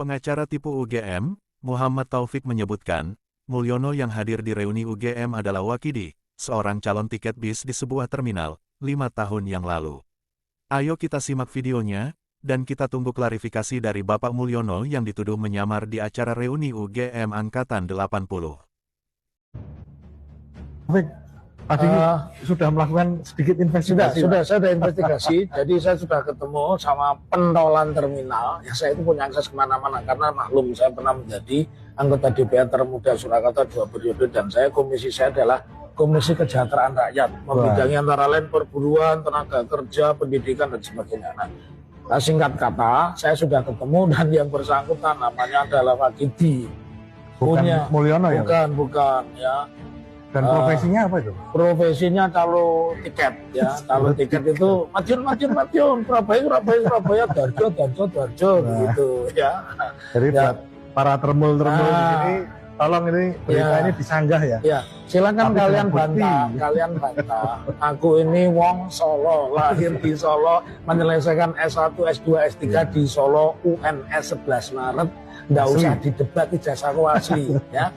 Pengacara tipu UGM, Muhammad Taufik menyebutkan, Mulyono yang hadir di reuni UGM adalah Wakidi, seorang calon tiket bis di sebuah terminal, 5 tahun yang lalu. Ayo kita simak videonya, dan kita tunggu klarifikasi dari Bapak Mulyono yang dituduh menyamar di acara reuni UGM Angkatan 80. Tadi sudah melakukan sedikit investigasi. Sudah, saya sudah investigasi. Jadi saya sudah ketemu sama pentolan terminal. Ya saya itu punya akses kemana-mana karena maklum saya pernah menjadi anggota DPR termuda Surakarta 2 periode dan komisi saya adalah Komisi Kesejahteraan Rakyat, membidangi antara lain perburuan, tenaga kerja, pendidikan dan sebagainya. Nah, singkat kata, saya sudah ketemu dan yang bersangkutan namanya adalah Wakidi. Bukan Mulyono ya? Bukan ya. Dan profesinya apa itu? Profesinya calo tiket ya. Calo tiket itu Madiun, Surabaya, Darjo gitu ya. Jadi ya. buat para termul-termul di sini, tolong ini berita ini disanggah ya. Ya, silakan Tapi kalian bantah. Aku ini wong Solo, lahir di Solo, menyelesaikan S1, S2, S3 di Solo, UNS 11 Maret. Nggak usah didebat, ijazahku asli ya.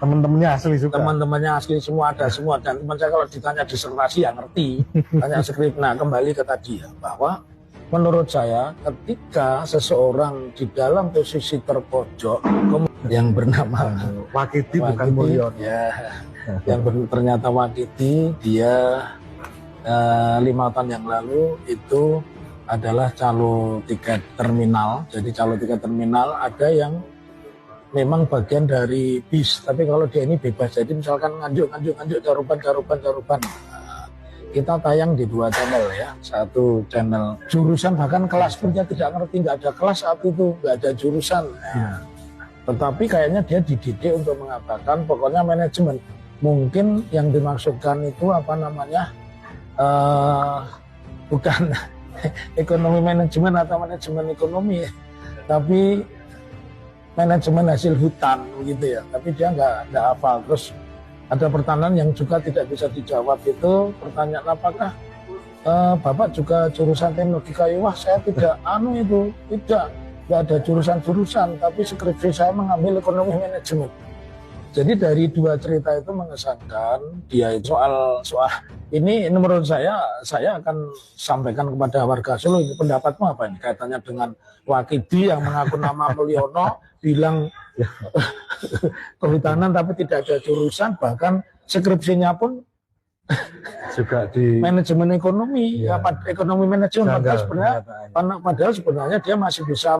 Teman-temannya asli juga. Teman-temannya asli semua, ada semua. Dan teman saya kalau ditanya disertasi ya ngerti. Tanya skrip. Nah, kembali ke tadi ya, bahwa menurut saya ketika seseorang di dalam posisi terpojok yang bernama Wakidi bukan Mulyono. Ya, yang ternyata Wakidi dia 5 tahun yang lalu itu adalah calo tiket terminal. Jadi calo tiket terminal ada yang memang bagian dari bis, tapi kalau dia ini bebas. Jadi misalkan nganjuk caruban. Nah, kita tayang di 2 channel ya. Satu channel jurusan, bahkan kelas pun dia tidak ngerti, nggak ada kelas saat itu, nggak ada jurusan. Nah, tetapi kayaknya dia dididik untuk mengatakan pokoknya manajemen. Mungkin yang dimaksudkan itu apa namanya, bukan ekonomi manajemen atau manajemen ekonomi, tapi manajemen hasil hutan gitu ya. Tapi dia nggak hafal. Terus ada pertanyaan yang juga tidak bisa dijawab, itu pertanyaan apakah Bapak juga jurusan teknologi kayu? Wah, saya tidak nggak ada jurusan, tapi skripsi saya mengambil ekonomi manajemen. Jadi dari 2 cerita itu mengesankan dia soal ini menurut saya akan sampaikan kepada warga Solo. Ini pendapatmu apa ini kaitannya dengan Wakidi yang mengaku nama Mulyono, bilang kehutanan tapi tidak ada jurusan, bahkan skripsinya pun juga di manajemen ekonomi, ya. Ekonomi manajemen. Padahal sebenarnya dia masih bisa